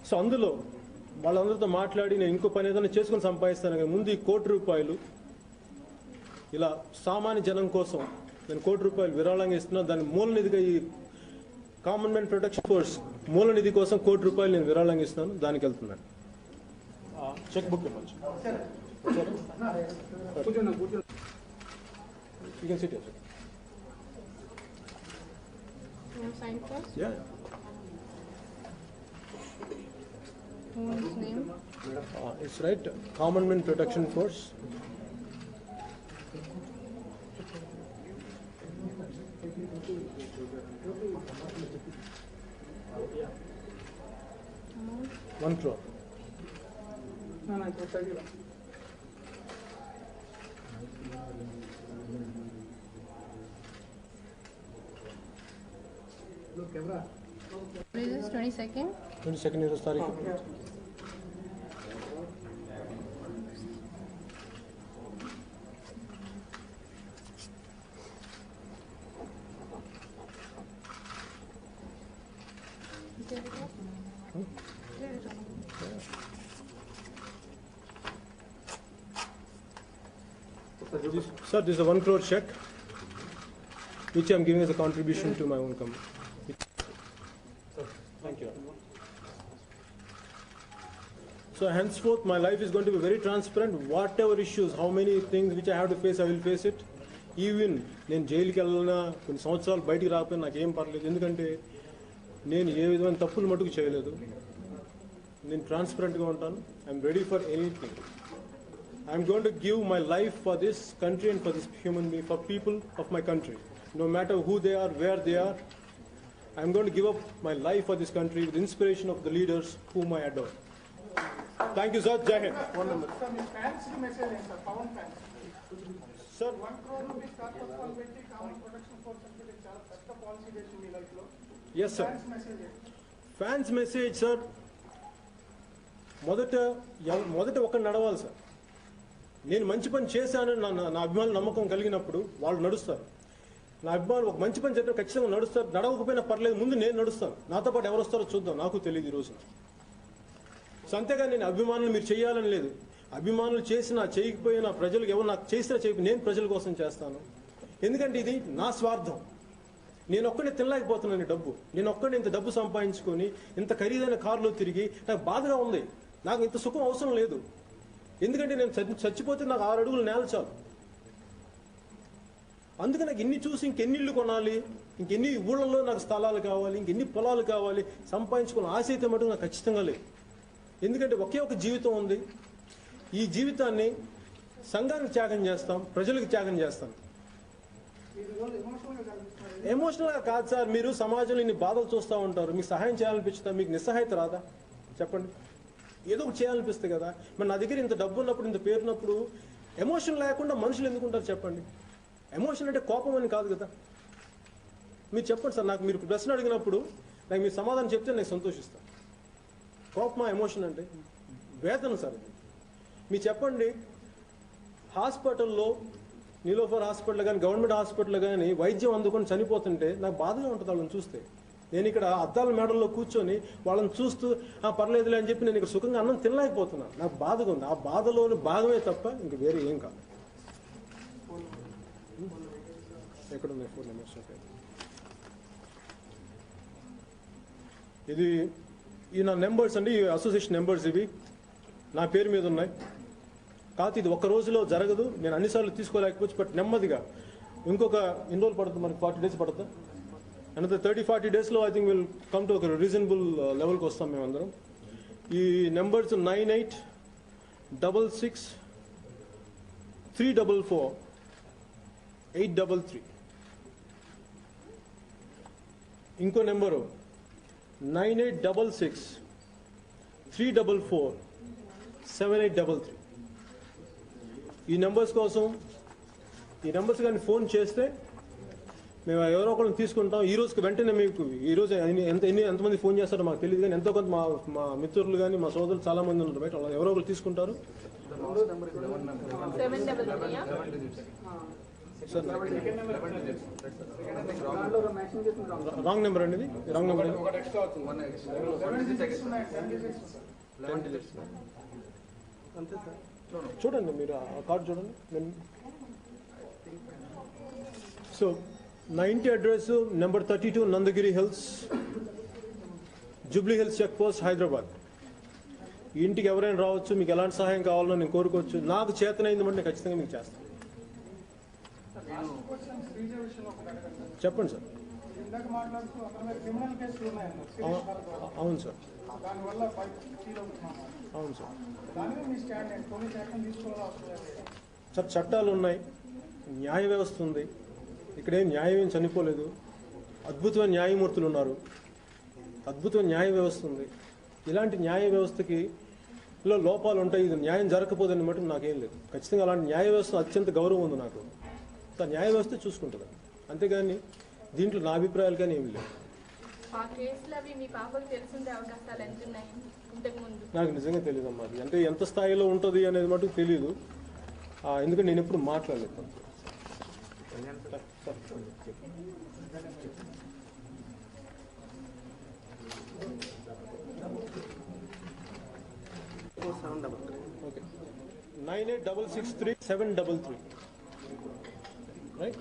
So అందులో వాళ్ళందరితో మాట్లాడి నేను ఇంకో పని ఏదైనా చేసుకుని సంపాదిస్తాను కానీ ముందు ఈ ₹1,00,00,000 ఇలా సామాన్య జనం కోసం నేను ₹1,00,00,000 విరాళంగా ఇస్తున్నాను. దాని మూల నిధిగా ఈ కామన్ మ్యాన్ ప్రొటెక్షన్ ఫోర్స్ మూల నిధి కోసం ₹1,00,00,000 నేను విరాళంగా ఇస్తున్నాను. దానికి వెళ్తున్నాను. చెక్ బుక్ ఇవ్వచ్చు. You can sit here. You want to sign first? Yeah. Whose name? It's right. Common Man Protection Force. Amount? 1 crore. What is this, 22nd? 22nd is the tarikh. Tear it up. Tear it up. Sir, this is a 1 crore check, which I am giving as a contribution to my own company. Thank you. So henceforth, my life is going to be very transparent. Whatever issues, how many things which I have to face, I will face it. Even నేను జైలుకి వెళ్ళినా కొన్ని సంవత్సరాలు బయటికి రాకపోయినా నాకు ఏం పర్లేదు. ఎందుకంటే నేను ఏ విధమైన తప్పులు మటుకు చేయలేదు. నేను ట్రాన్స్పరెంట్గా ఉంటాను. I'm ready for anything. I'm going to give my life for this country and for this human being, for people of my country. No matter who they are, where they are, I'm going to give up my life for this country with inspiration of the leaders whom I adore. Thank you, sir. Jai Hind. One number. Sir, మీ fans కి message ఏంటి sir? Pawan fans. Sir, 1 crore rupees corporation పెట్టి common protection force అంటే చాలా పెద్ద policy చేసి మీ life లో. yes, sir. ఫ్యాన్స్ మెసేజ్ ఏంటి? Fans message, sir. మొదట ఒక నడవాలి సార్. నేను మంచి పని చేశానని నా అభిమానులు నమ్మకం కలిగినప్పుడు వాళ్ళు నడుస్తారు. నా అభిమానులు ఒక మంచి పని చెప్పిన ఖచ్చితంగా నడుస్తారు. నడవకపోయినా పర్లేదు, ముందు నేను నడుస్తాను. నాతో పాటు ఎవరు వస్తారో చూద్దాం, నాకు తెలియదు ఈరోజు. సో అంతేగా నేను అభిమానులు మీరు చేయాలని లేదు. అభిమానులు చేసినా చేయకపోయినా, ప్రజలకు ఎవరు నాకు చేసినా చేయకపోయినా నేను ప్రజల కోసం చేస్తాను. ఎందుకంటే ఇది నా స్వార్థం. నేను ఒక్కడే తినలేకపోతున్నాను డబ్బు. నేను ఒక్కడే ఇంత డబ్బు సంపాదించుకొని ఇంత ఖరీదైన కారులో తిరిగి నాకు బాధగా ఉంది. నాకు ఇంత సుఖం అవసరం లేదు. ఎందుకంటే నేను చచ్చిపోతే నాకు 6 అడుగులు నేల చాలు. అందుకే నాకు ఇన్ని చూసి ఇంకెన్ని ఇళ్ళు కొనాలి, ఇంకెన్ని ఊళ్ళల్లో నాకు స్థలాలు కావాలి, ఇంకెన్ని పొలాలు కావాలి, సంపాదించుకున్న ఆశ అయితే మటుకు నాకు ఖచ్చితంగా లేదు. ఎందుకంటే ఒకే ఒక జీవితం ఉంది. ఈ జీవితాన్ని సంఘానికి త్యాగం చేస్తాం, ప్రజలకు త్యాగం చేస్తాం. ఎమోషనల్గా కాదు సార్. మీరు సమాజంలో ఇన్ని బాధలు చూస్తూ ఉంటారు, మీకు సహాయం చేయాలనిపిస్తుందా? మీకు నిస్సహాయత రాదా? చెప్పండి. ఏదో ఒకటి చేయాలనిపిస్తుంది కదా. మరి నా దగ్గర ఇంత డబ్బు ఉన్నప్పుడు, ఇంత పేరున్నప్పుడు ఎమోషన్ లేకుండా మనుషులు ఎందుకుంటారు చెప్పండి? ఎమోషన్ అంటే కోపం అని కాదు కదా. మీరు చెప్పండి సార్. నాకు మీరు ప్రశ్న అడిగినప్పుడు నాకు మీరు సమాధానం చెప్తే నేను సంతోషిస్తాను. కోపమా ఎమోషన్ అంటే? వేదన సార్. మీరు చెప్పండి. హాస్పిటల్లో, నీలోఫర్ హాస్పిటల్ కానీ, గవర్నమెంట్ హాస్పిటల్ కానీ వైద్యం అందుకొని చనిపోతుంటే నాకు బాధగా ఉంటుంది వాళ్ళని చూస్తే. నేను ఇక్కడ అద్దాల మేడల్లో కూర్చొని వాళ్ళని చూస్తూ పర్లేదులే అని చెప్పి నేను ఇక్కడ సుఖంగా అన్నం తినలేకపోతున్నాను. నాకు బాధగా ఉంది. ఆ బాధలోని భాగమే తప్ప ఇంక వేరే ఏం కాదు. ఎక్కడ ఉన్నాయి 4 నెంబర్స్? ఇది నా నెంబర్స్ అండి, అసోసియేషన్ నెంబర్స్. ఇవి నా పేరు మీద ఉన్నాయి. కాకపోతే ఇది ఒక్క రోజులో జరగదు. నేను అన్నిసార్లు తీసుకోలేకపోవచ్చు. బట్ నెమ్మదిగా ఇంకొక ఎన్ని రోజులు పడుతుంది మనకి? 40 days పడుతుంది. అండ్ 30-40 daysలో I think will come to ఒక రీజనబుల్ లెవెల్కి వస్తాం మేమందరం. ఈ నెంబర్స్ 9866344833. ఇంకో నెంబరు 9866344833. ఈ నెంబర్స్ కోసం, ఈ నెంబర్స్ కానీ ఫోన్ చేస్తే మేము ఎవరో ఒకరిని తీసుకుంటాం. ఈ రోజుకి వెంటనే మీకు ఈరోజు ఎంతమంది ఫోన్ చేస్తారో మాకు తెలియదు, కానీ ఎంతో కొంత మా మిత్రులు కానీ మా సోదరులు చాలా మంది ఉన్నారు బయట. ఎవరో ఒకరు తీసుకుంటారు. సార్ దాంట్లో ఒక మ్యాచింగ్ చేసిన రాంగ్ నెంబర్ అండి ఇది రాంగ్ నెంబర్ అండి ఉన్నాయి 10 digits. అంతే సార్ చూడండి మీరు ఆ కార్డు చూడండి నేను సో 90 address number 32 Nandagiri Hills Jubilee Hills check post Hyderabad. ఈ ఇంటికి ఎవరైనా రావచ్చు, మీకు ఎలాంటి సహాయం కావాలో నేను కోరుకోవచ్చు. నాకు చేతనైంది అంటే ఖచ్చితంగా మీకు చేస్తాను. చెప్పండి సార్. ఇందాక మాట్లాడుతూ అక్కడ క్రిమినల్ కేసులు ఉన్నాయన్నారు. అవును సార్, దానివల్ల ఫీల్ అవుతున్నాం. అవును సార్. దాని మీద మీ స్టాండ్ ఏంటి? పోలీస్ యాక్షన్ తీసుకోవాలని అవసరం లేదు. సార్ చట్టాలు ఉన్నాయి, న్యాయ వ్యవస్థ ఉంది. ఇక్కడేం న్యాయం ఏం చనిపోలేదు. అద్భుతమైన న్యాయమూర్తులు ఉన్నారు, అద్భుతమైన న్యాయ వ్యవస్థ ఉంది. ఇలాంటి న్యాయ వ్యవస్థకి లోపాలు ఉంటాయి, ఇది న్యాయం జరగకపోదని మటుకు నాకేం లేదు. ఖచ్చితంగా అలాంటి న్యాయ వ్యవస్థ అత్యంత గౌరవం ఉంది నాకు. ఆ న్యాయ వ్యవస్థ చూసుకుంటుంది, అంతేగాని దీంట్లో నా అభిప్రాయాలు కానీ ఏమి లేవు. నాకు నిజంగా తెలియదు అమ్మా, అది అంటే ఎంత స్థాయిలో ఉంటుంది అనేది మటుకు తెలియదు. ఎందుకంటే నేను ఎప్పుడు మాట్లాడలేదు. Okay 98663733 right.